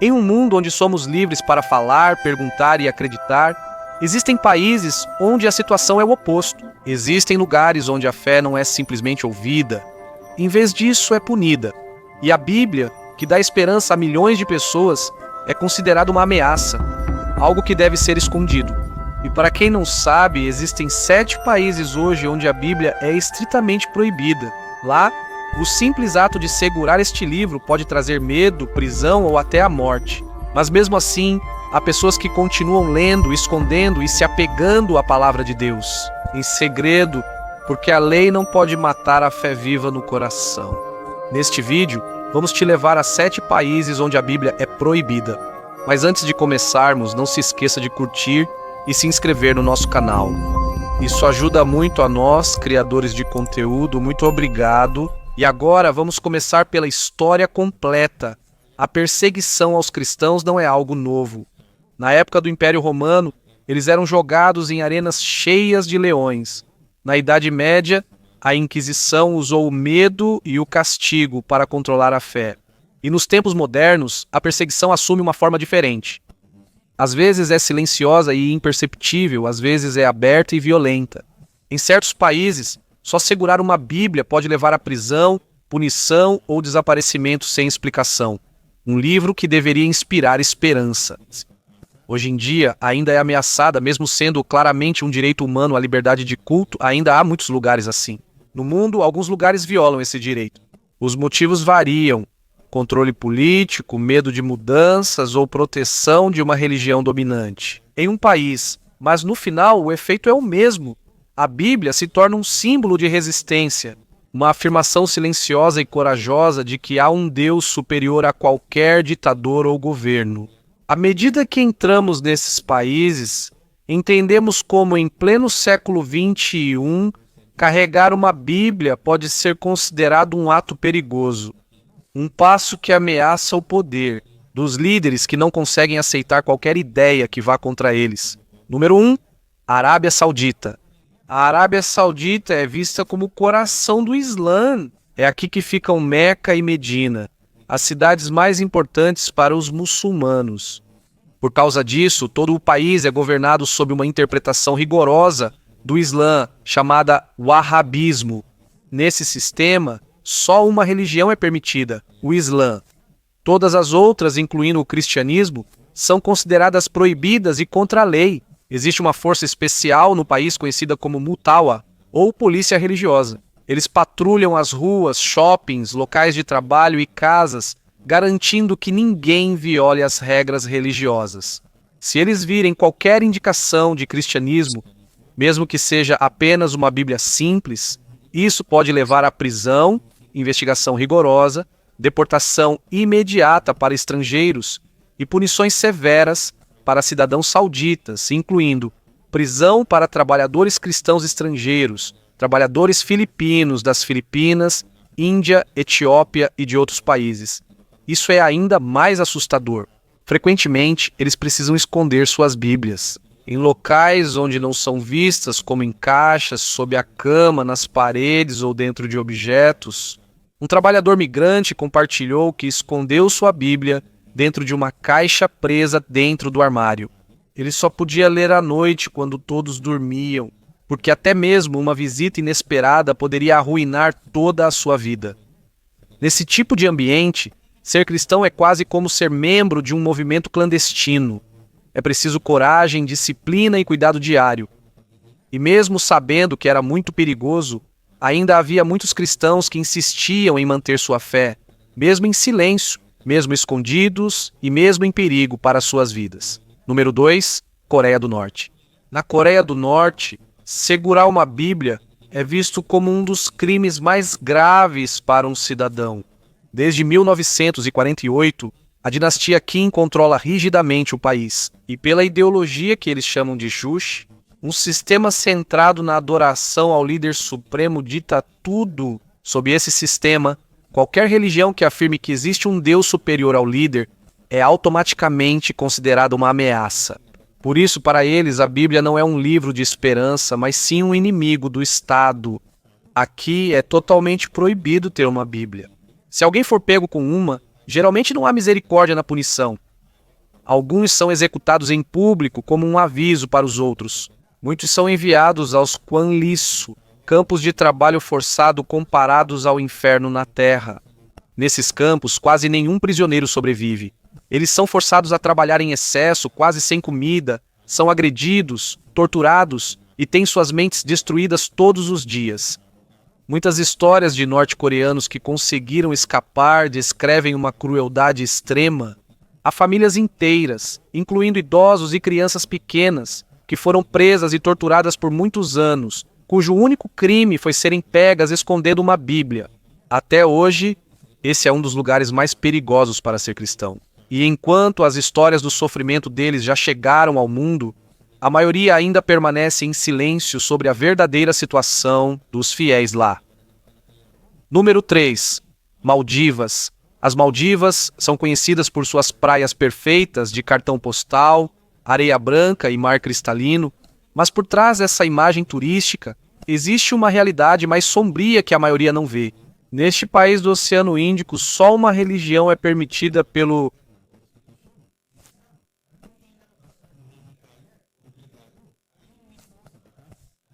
Em um mundo onde somos livres para falar, perguntar e acreditar, existem países onde a situação é o oposto. Existem lugares onde a fé não é simplesmente ouvida, em vez disso é punida. E a Bíblia, que dá esperança a milhões de pessoas, é considerada uma ameaça, algo que deve ser escondido. E para quem não sabe, existem 7 países hoje onde a Bíblia é estritamente proibida. Lá, o simples ato de segurar este livro pode trazer medo, prisão ou até a morte. Mas mesmo assim, há pessoas que continuam lendo, escondendo e se apegando à palavra de Deus, em segredo, porque a lei não pode matar a fé viva no coração. Neste vídeo, vamos te levar a 7 países onde a Bíblia é proibida. Mas antes de começarmos, não se esqueça de curtir e se inscrever no nosso canal. Isso ajuda muito a nós, criadores de conteúdo. Muito obrigado. E agora vamos começar pela história completa. A perseguição aos cristãos não é algo novo. Na época do Império Romano, eles eram jogados em arenas cheias de leões. Na Idade Média, a Inquisição usou o medo e o castigo para controlar a fé. E nos tempos modernos, a perseguição assume uma forma diferente. Às vezes é silenciosa e imperceptível, às vezes é aberta e violenta. Em certos países, só segurar uma Bíblia pode levar à prisão, punição ou desaparecimento sem explicação. Um livro que deveria inspirar esperança. Hoje em dia, ainda é ameaçada, mesmo sendo claramente um direito humano a liberdade de culto, ainda há muitos lugares assim. No mundo, alguns lugares violam esse direito. Os motivos variam. Controle político, medo de mudanças ou proteção de uma religião dominante. Em um país, mas no final o efeito é o mesmo. A Bíblia se torna um símbolo de resistência, uma afirmação silenciosa e corajosa de que há um Deus superior a qualquer ditador ou governo. À medida que entramos nesses países, entendemos como em pleno século XXI, carregar uma Bíblia pode ser considerado um ato perigoso. Um passo que ameaça o poder dos líderes que não conseguem aceitar qualquer ideia que vá contra eles. Número 1, Arábia Saudita. A Arábia Saudita é vista como o coração do Islã. É aqui que ficam Meca e Medina, as cidades mais importantes para os muçulmanos. Por causa disso, todo o país é governado sob uma interpretação rigorosa do Islã, chamada Wahhabismo. Nesse sistema, só uma religião é permitida, o Islã. Todas as outras, incluindo o cristianismo, são consideradas proibidas e contra a lei. Existe uma força especial no país conhecida como Mutawa, ou polícia religiosa. Eles patrulham as ruas, shoppings, locais de trabalho e casas, garantindo que ninguém viole as regras religiosas. Se eles virem qualquer indicação de cristianismo, mesmo que seja apenas uma Bíblia simples, isso pode levar à prisão, investigação rigorosa, deportação imediata para estrangeiros e punições severas para cidadãos sauditas, incluindo prisão para trabalhadores cristãos estrangeiros, trabalhadores filipinos das Filipinas, Índia, Etiópia e de outros países. Isso é ainda mais assustador. Frequentemente, eles precisam esconder suas Bíblias em locais onde não são vistas, como em caixas, sob a cama, nas paredes ou dentro de objetos. Um trabalhador migrante compartilhou que escondeu sua Bíblia dentro de uma caixa presa dentro do armário. Ele só podia ler à noite quando todos dormiam, porque até mesmo uma visita inesperada poderia arruinar toda a sua vida. Nesse tipo de ambiente, ser cristão é quase como ser membro de um movimento clandestino. É preciso coragem, disciplina e cuidado diário. E mesmo sabendo que era muito perigoso, ainda havia muitos cristãos que insistiam em manter sua fé, mesmo em silêncio, mesmo escondidos e mesmo em perigo para suas vidas. Número 2, Coreia do Norte. Na Coreia do Norte, segurar uma Bíblia é visto como um dos crimes mais graves para um cidadão. Desde 1948, a dinastia Kim controla rigidamente o país, e pela ideologia que eles chamam de Juche, um sistema centrado na adoração ao líder supremo dita tudo. Sob esse sistema, qualquer religião que afirme que existe um Deus superior ao líder é automaticamente considerada uma ameaça. Por isso, para eles, a Bíblia não é um livro de esperança, mas sim um inimigo do Estado. Aqui é totalmente proibido ter uma Bíblia. Se alguém for pego com uma, geralmente não há misericórdia na punição. Alguns são executados em público como um aviso para os outros. Muitos são enviados aos Quanlisu, campos de trabalho forçado comparados ao inferno na terra. Nesses campos, quase nenhum prisioneiro sobrevive. Eles são forçados a trabalhar em excesso, quase sem comida, são agredidos, torturados e têm suas mentes destruídas todos os dias. Muitas histórias de norte-coreanos que conseguiram escapar descrevem uma crueldade extrema. Há famílias inteiras, incluindo idosos e crianças pequenas, que foram presas e torturadas por muitos anos, cujo único crime foi serem pegas escondendo uma Bíblia. Até hoje, esse é um dos lugares mais perigosos para ser cristão. E enquanto as histórias do sofrimento deles já chegaram ao mundo, a maioria ainda permanece em silêncio sobre a verdadeira situação dos fiéis lá. Número 3. Maldivas. As Maldivas são conhecidas por suas praias perfeitas de cartão postal, areia branca e mar cristalino, mas por trás dessa imagem turística existe uma realidade mais sombria que a maioria não vê. Neste país do Oceano Índico, só uma religião é permitida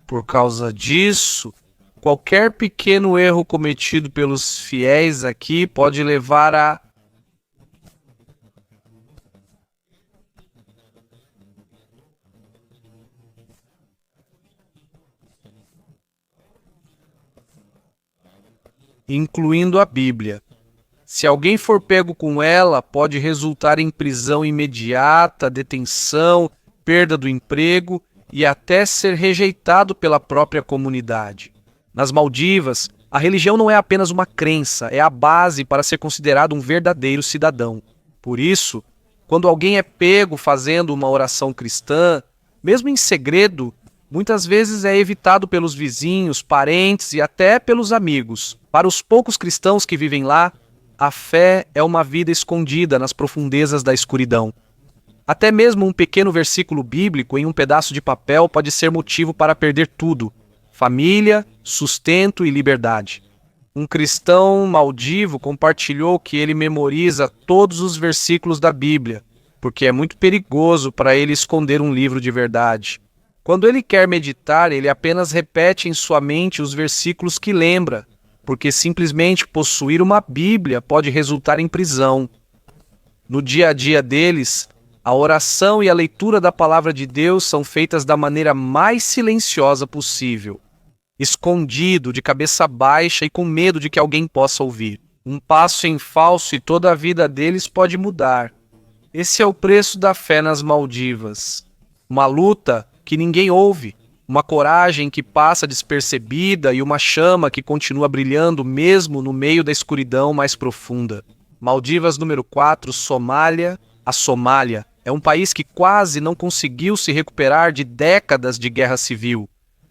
Por causa disso, qualquer pequeno erro cometido pelos fiéis aqui pode levar a... incluindo a Bíblia. Se alguém for pego com ela, pode resultar em prisão imediata, detenção, perda do emprego e até ser rejeitado pela própria comunidade. Nas Maldivas, a religião não é apenas uma crença, é a base para ser considerado um verdadeiro cidadão. Por isso, quando alguém é pego fazendo uma oração cristã, mesmo em segredo, muitas vezes é evitado pelos vizinhos, parentes e até pelos amigos. Para os poucos cristãos que vivem lá, a fé é uma vida escondida nas profundezas da escuridão. Até mesmo um pequeno versículo bíblico em um pedaço de papel pode ser motivo para perder tudo: família, sustento e liberdade. Um cristão maldivo compartilhou que ele memoriza todos os versículos da Bíblia, porque é muito perigoso para ele esconder um livro de verdade. Quando ele quer meditar, ele apenas repete em sua mente os versículos que lembra, porque simplesmente possuir uma Bíblia pode resultar em prisão. No dia a dia deles, a oração e a leitura da palavra de Deus são feitas da maneira mais silenciosa possível, escondido, de cabeça baixa e com medo de que alguém possa ouvir. Um passo em falso e toda a vida deles pode mudar. Esse é o preço da fé nas Maldivas. Uma luta que ninguém ouve, uma coragem que passa despercebida e uma chama que continua brilhando mesmo no meio da escuridão mais profunda. Maldivas número 4, Somália. A Somália é um país que quase não conseguiu se recuperar de décadas de guerra civil,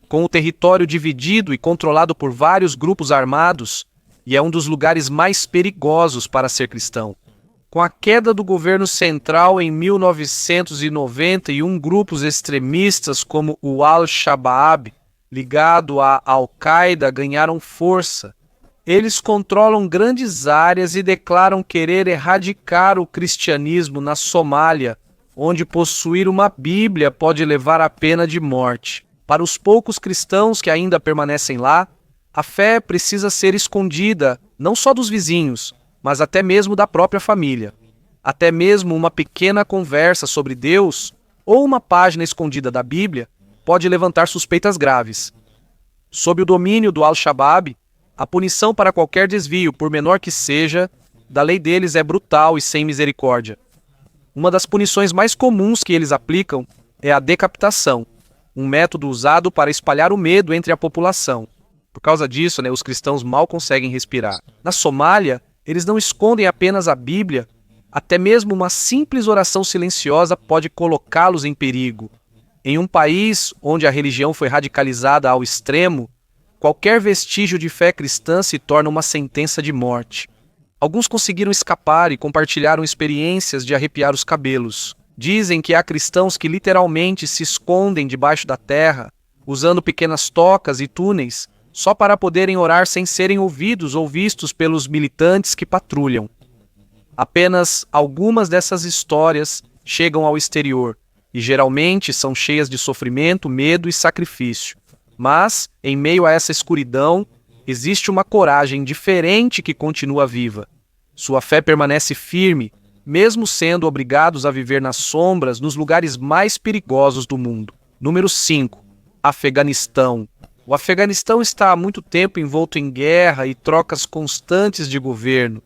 com o território dividido e controlado por vários grupos armados, e é um dos lugares mais perigosos para ser cristão. Com a queda do governo central em 1991, grupos extremistas como o Al-Shabaab, ligado à Al-Qaeda, ganharam força. Eles controlam grandes áreas e declaram querer erradicar o cristianismo na Somália, onde possuir uma Bíblia pode levar à pena de morte. Para os poucos cristãos que ainda permanecem lá, a fé precisa ser escondida, não só dos vizinhos, mas até mesmo da própria família. Até mesmo uma pequena conversa sobre Deus ou uma página escondida da Bíblia pode levantar suspeitas graves. Sob o domínio do Al-Shabaab, a punição para qualquer desvio, por menor que seja, da lei deles é brutal e sem misericórdia. Uma das punições mais comuns que eles aplicam é a decapitação, um método usado para espalhar o medo entre a população. Por causa disso, os cristãos mal conseguem respirar. Na Somália, eles não escondem apenas a Bíblia, até mesmo uma simples oração silenciosa pode colocá-los em perigo. Em um país onde a religião foi radicalizada ao extremo, qualquer vestígio de fé cristã se torna uma sentença de morte. Alguns conseguiram escapar e compartilharam experiências de arrepiar os cabelos. Dizem que há cristãos que literalmente se escondem debaixo da terra, usando pequenas tocas e túneis, só para poderem orar sem serem ouvidos ou vistos pelos militantes que patrulham. Apenas algumas dessas histórias chegam ao exterior e geralmente são cheias de sofrimento, medo e sacrifício. Mas, em meio a essa escuridão, existe uma coragem diferente que continua viva. Sua fé permanece firme, mesmo sendo obrigados a viver nas sombras nos lugares mais perigosos do mundo. Número 5. Afeganistão. O Afeganistão está há muito tempo envolto em guerra e trocas constantes de governo.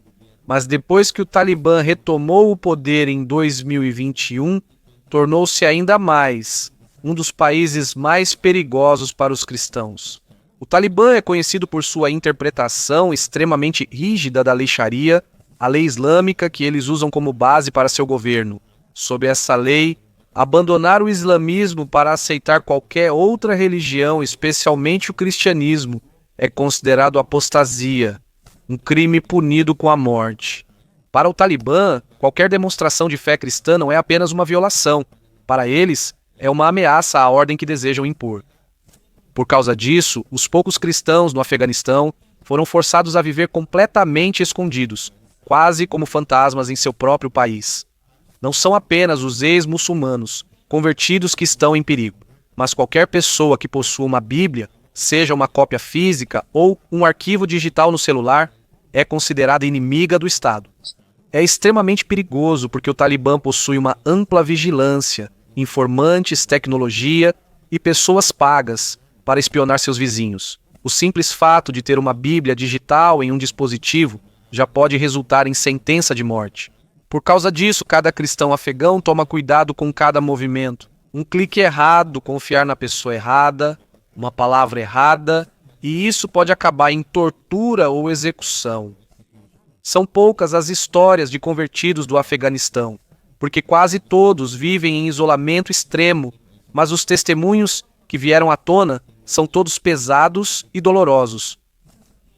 Mas depois que o Talibã retomou o poder em 2021, tornou-se ainda mais um dos países mais perigosos para os cristãos. O Talibã é conhecido por sua interpretação extremamente rígida da lei Sharia, a lei islâmica que eles usam como base para seu governo. Sob essa lei, abandonar o islamismo para aceitar qualquer outra religião, especialmente o cristianismo, é considerado apostasia, um crime punido com a morte. Para o Talibã, qualquer demonstração de fé cristã não é apenas uma violação. Para eles, é uma ameaça à ordem que desejam impor. Por causa disso, os poucos cristãos no Afeganistão foram forçados a viver completamente escondidos, quase como fantasmas em seu próprio país. Não são apenas os ex-muçulmanos convertidos que estão em perigo, mas qualquer pessoa que possua uma Bíblia, seja uma cópia física ou um arquivo digital no celular, é considerada inimiga do Estado. É extremamente perigoso porque o Talibã possui uma ampla vigilância, informantes, tecnologia e pessoas pagas para espionar seus vizinhos. O simples fato de ter uma Bíblia digital em um dispositivo já pode resultar em sentença de morte. Por causa disso, cada cristão afegão toma cuidado com cada movimento. Um clique errado, confiar na pessoa errada, uma palavra errada, e isso pode acabar em tortura ou execução. São poucas as histórias de convertidos do Afeganistão, porque quase todos vivem em isolamento extremo, mas os testemunhos que vieram à tona são todos pesados e dolorosos.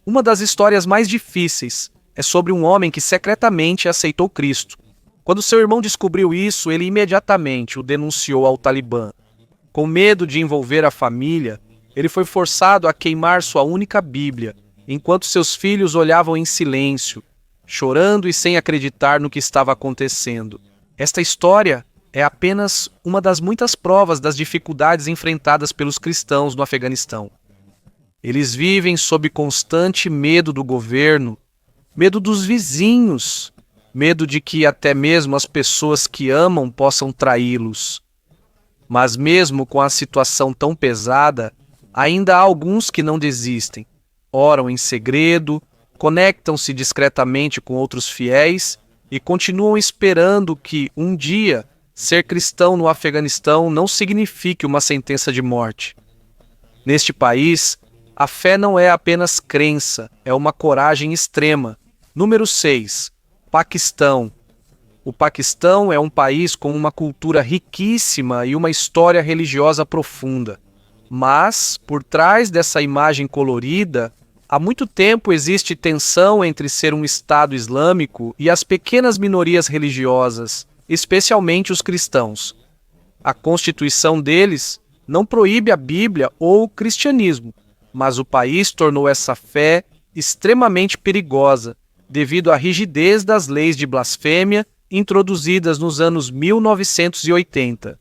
Uma das histórias mais difíceis é sobre um homem que secretamente aceitou Cristo. Quando seu irmão descobriu isso, ele imediatamente o denunciou ao Talibã. Com medo de envolver a família, ele foi forçado a queimar sua única Bíblia, enquanto seus filhos olhavam em silêncio, chorando e sem acreditar no que estava acontecendo. Esta história é apenas uma das muitas provas das dificuldades enfrentadas pelos cristãos no Afeganistão. Eles vivem sob constante medo do governo, medo dos vizinhos, medo de que até mesmo as pessoas que amam possam traí-los. Mas mesmo com a situação tão pesada, ainda há alguns que não desistem, oram em segredo, conectam-se discretamente com outros fiéis e continuam esperando que, um dia, ser cristão no Afeganistão não signifique uma sentença de morte. Neste país, a fé não é apenas crença, é uma coragem extrema. Número 6. Paquistão. O Paquistão é um país com uma cultura riquíssima e uma história religiosa profunda. Mas, por trás dessa imagem colorida, há muito tempo existe tensão entre ser um Estado islâmico e as pequenas minorias religiosas, especialmente os cristãos. A constituição deles não proíbe a Bíblia ou o cristianismo, mas o país tornou essa fé extremamente perigosa, devido à rigidez das leis de blasfêmia introduzidas nos anos 1980.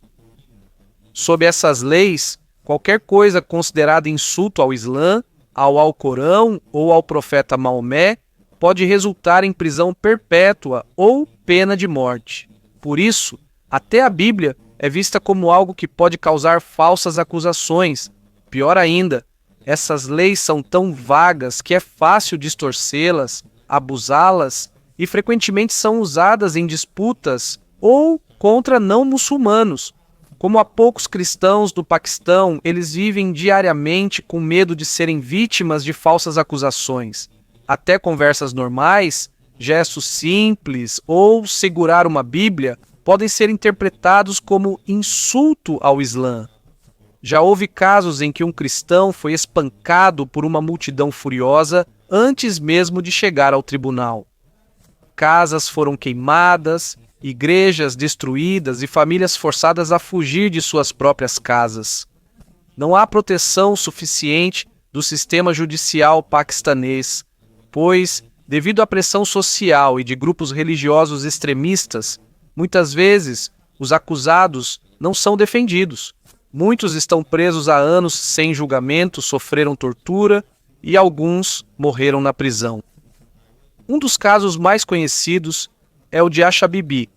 Sob essas leis, qualquer coisa considerada insulto ao Islã, ao Alcorão ou ao profeta Maomé pode resultar em prisão perpétua ou pena de morte. Por isso, até a Bíblia é vista como algo que pode causar falsas acusações. Pior ainda, essas leis são tão vagas que é fácil distorcê-las, abusá-las e frequentemente são usadas em disputas ou contra não-muçulmanos. Como há poucos cristãos do Paquistão, eles vivem diariamente com medo de serem vítimas de falsas acusações. Até conversas normais, gestos simples ou segurar uma Bíblia podem ser interpretados como insulto ao Islã. Já houve casos em que um cristão foi espancado por uma multidão furiosa antes mesmo de chegar ao tribunal. Casas foram queimadas, igrejas destruídas e famílias forçadas a fugir de suas próprias casas. Não há proteção suficiente do sistema judicial paquistanês, pois, devido à pressão social e de grupos religiosos extremistas, muitas vezes os acusados não são defendidos. Muitos estão presos há anos sem julgamento, sofreram tortura e alguns morreram na prisão. Um dos casos mais conhecidos é o de Asha Bibi,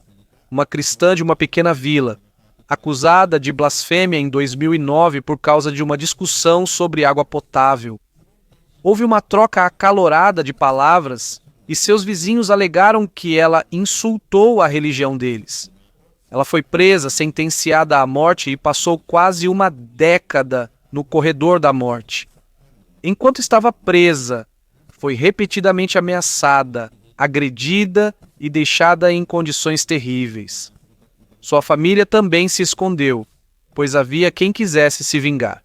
uma cristã de uma pequena vila, acusada de blasfêmia em 2009 por causa de uma discussão sobre água potável. Houve uma troca acalorada de palavras e seus vizinhos alegaram que ela insultou a religião deles. Ela foi presa, sentenciada à morte e passou quase uma década no corredor da morte. Enquanto estava presa, foi repetidamente ameaçada, agredida e deixada em condições terríveis. Sua família também se escondeu, pois havia quem quisesse se vingar.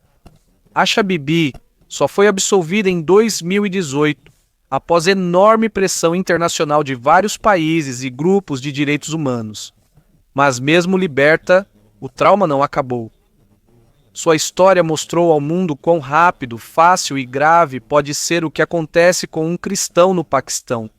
Asha Bibi só foi absolvida em 2018, após enorme pressão internacional de vários países e grupos de direitos humanos. Mas mesmo liberta, o trauma não acabou. Sua história mostrou ao mundo quão rápido, fácil e grave pode ser o que acontece com um cristão no Paquistão,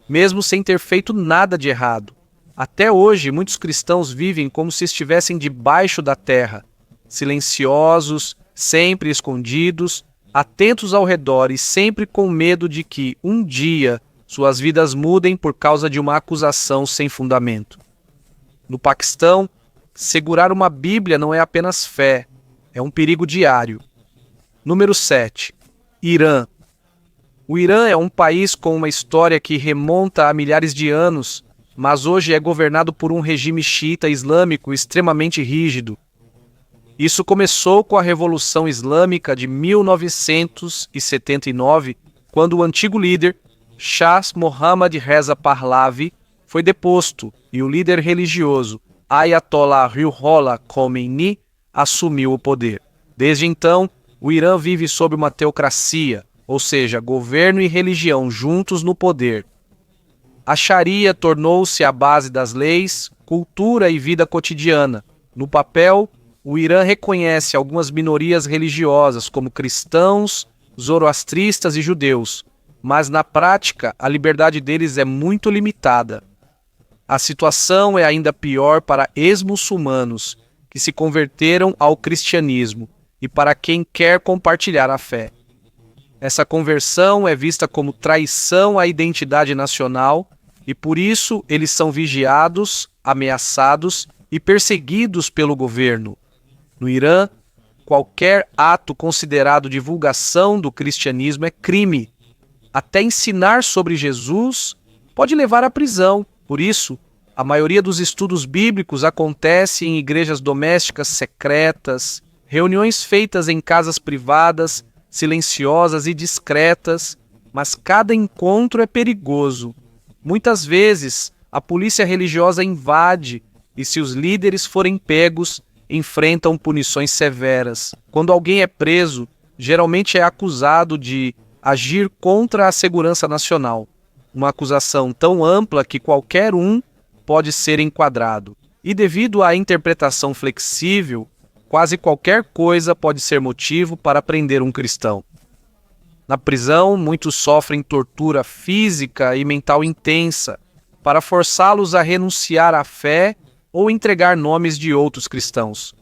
mesmo sem ter feito nada de errado. Até hoje, muitos cristãos vivem como se estivessem debaixo da terra, silenciosos, sempre escondidos, atentos ao redor e sempre com medo de que, um dia, suas vidas mudem por causa de uma acusação sem fundamento. No Paquistão, segurar uma Bíblia não é apenas fé, é um perigo diário. Número 7. Irã. O Irã é um país com uma história que remonta a milhares de anos, mas hoje é governado por um regime xiita islâmico extremamente rígido. Isso começou com a Revolução Islâmica de 1979, quando o antigo líder, Shah Mohammad Reza Pahlavi, foi deposto e o líder religioso, Ayatollah Ruhollah Khomeini, assumiu o poder. Desde então, o Irã vive sob uma teocracia, ou seja, governo e religião juntos no poder. A Sharia tornou-se a base das leis, cultura e vida cotidiana. No papel, o Irã reconhece algumas minorias religiosas, como cristãos, zoroastristas e judeus, mas na prática a liberdade deles é muito limitada. A situação é ainda pior para ex-muçulmanos, que se converteram ao cristianismo, e para quem quer compartilhar a fé. Essa conversão é vista como traição à identidade nacional e por isso eles são vigiados, ameaçados e perseguidos pelo governo. No Irã, qualquer ato considerado divulgação do cristianismo é crime. Até ensinar sobre Jesus pode levar à prisão. Por isso, a maioria dos estudos bíblicos acontece em igrejas domésticas secretas, reuniões feitas em casas privadas, silenciosas e discretas, mas cada encontro é perigoso. Muitas vezes, a polícia religiosa invade e, se os líderes forem pegos, enfrentam punições severas. Quando alguém é preso, geralmente é acusado de agir contra a segurança nacional, uma acusação tão ampla que qualquer um pode ser enquadrado. E devido à interpretação flexível, quase qualquer coisa pode ser motivo para prender um cristão. Na prisão, muitos sofrem tortura física e mental intensa para forçá-los a renunciar à fé ou entregar nomes de outros cristãos.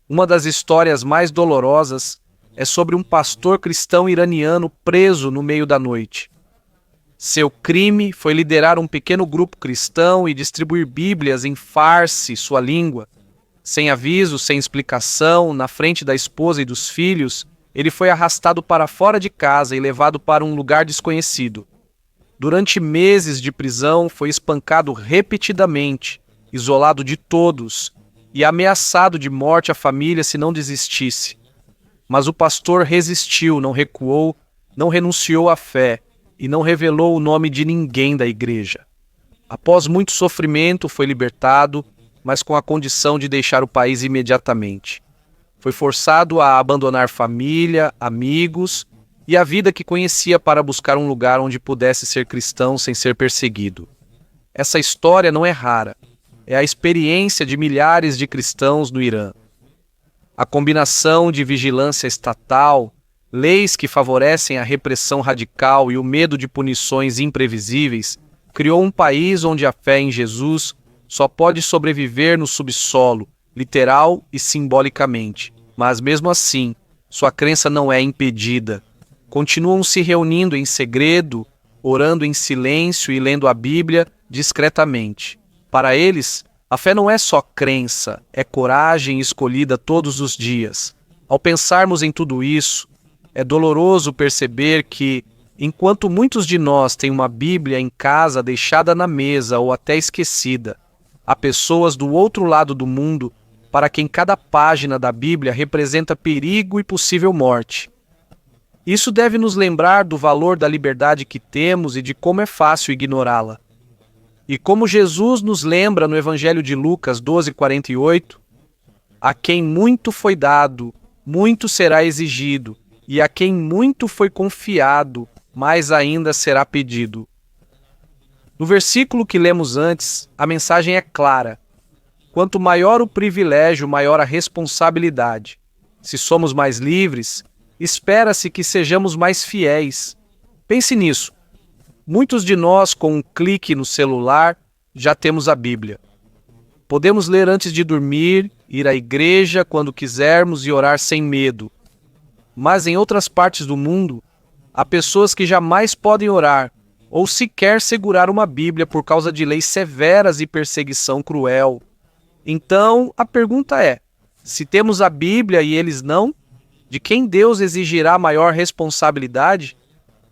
Uma das histórias mais dolorosas é sobre um pastor cristão iraniano preso no meio da noite. Seu crime foi liderar um pequeno grupo cristão e distribuir Bíblias em Farsi, sua língua. Sem aviso, sem explicação, na frente da esposa e dos filhos, ele foi arrastado para fora de casa e levado para um lugar desconhecido. Durante meses de prisão, foi espancado repetidamente, isolado de todos e ameaçado de morte à família se não desistisse. Mas o pastor resistiu, não recuou, não renunciou à fé e não revelou o nome de ninguém da igreja. Após muito sofrimento, foi libertado, mas com a condição de deixar o país imediatamente. Foi forçado a abandonar família, amigos e a vida que conhecia para buscar um lugar onde pudesse ser cristão sem ser perseguido. Essa história não é rara. É a experiência de milhares de cristãos no Irã. A combinação de vigilância estatal, leis que favorecem a repressão radical e o medo de punições imprevisíveis criou um país onde a fé em Jesus só pode sobreviver no subsolo, literal e simbolicamente. Mas mesmo assim, sua crença não é impedida. Continuam se reunindo em segredo, orando em silêncio e lendo a Bíblia discretamente. Para eles, a fé não é só crença, é coragem escolhida todos os dias. Ao pensarmos em tudo isso, é doloroso perceber que, enquanto muitos de nós têm uma Bíblia em casa deixada na mesa ou até esquecida, há pessoas do outro lado do mundo para quem cada página da Bíblia representa perigo e possível morte. Isso deve nos lembrar do valor da liberdade que temos e de como é fácil ignorá-la. E como Jesus nos lembra no Evangelho de Lucas 12:48, a quem muito foi dado, muito será exigido, e a quem muito foi confiado, mais ainda será pedido. No versículo que lemos antes, a mensagem é clara. Quanto maior o privilégio, maior a responsabilidade. Se somos mais livres, espera-se que sejamos mais fiéis. Pense nisso. Muitos de nós, com um clique no celular, já temos a Bíblia. Podemos ler antes de dormir, ir à igreja quando quisermos e orar sem medo. Mas em outras partes do mundo, há pessoas que jamais podem orar ou sequer segurar uma Bíblia por causa de leis severas e perseguição cruel. Então, a pergunta é: se temos a Bíblia e eles não, de quem Deus exigirá maior responsabilidade?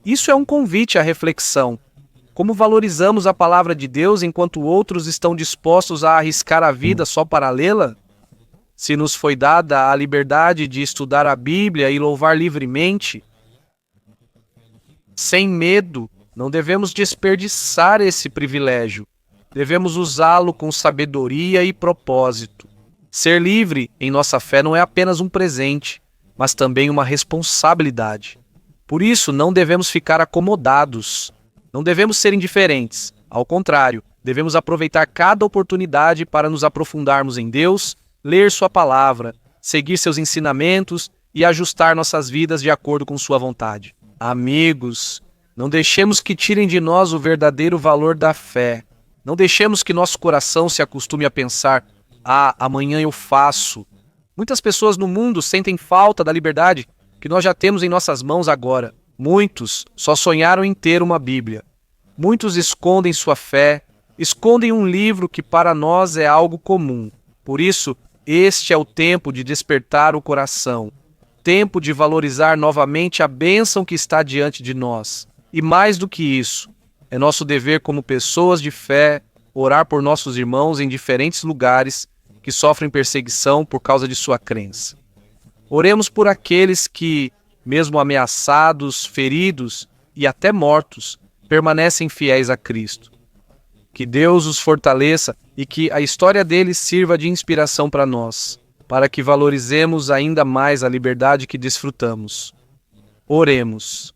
Isso é um convite à reflexão. Como valorizamos a palavra de Deus enquanto outros estão dispostos a arriscar a vida só para lê-la? Se nos foi dada a liberdade de estudar a Bíblia e louvar livremente, sem medo, não devemos desperdiçar esse privilégio. Devemos usá-lo com sabedoria e propósito. Ser livre em nossa fé não é apenas um presente, mas também uma responsabilidade. Por isso, não devemos ficar acomodados. Não devemos ser indiferentes. Ao contrário, devemos aproveitar cada oportunidade para nos aprofundarmos em Deus, ler sua palavra, seguir seus ensinamentos e ajustar nossas vidas de acordo com sua vontade. Amigos, não deixemos que tirem de nós o verdadeiro valor da fé. Não deixemos que nosso coração se acostume a pensar: amanhã eu faço. Muitas pessoas no mundo sentem falta da liberdade que nós já temos em nossas mãos agora. Muitos só sonharam em ter uma Bíblia. Muitos escondem sua fé, escondem um livro que para nós é algo comum. Por isso, este é o tempo de despertar o coração, tempo de valorizar novamente a bênção que está diante de nós. E mais do que isso, é nosso dever como pessoas de fé orar por nossos irmãos em diferentes lugares que sofrem perseguição por causa de sua crença. Oremos por aqueles que, mesmo ameaçados, feridos e até mortos, permanecem fiéis a Cristo. Que Deus os fortaleça e que a história deles sirva de inspiração para nós, para que valorizemos ainda mais a liberdade que desfrutamos. Oremos.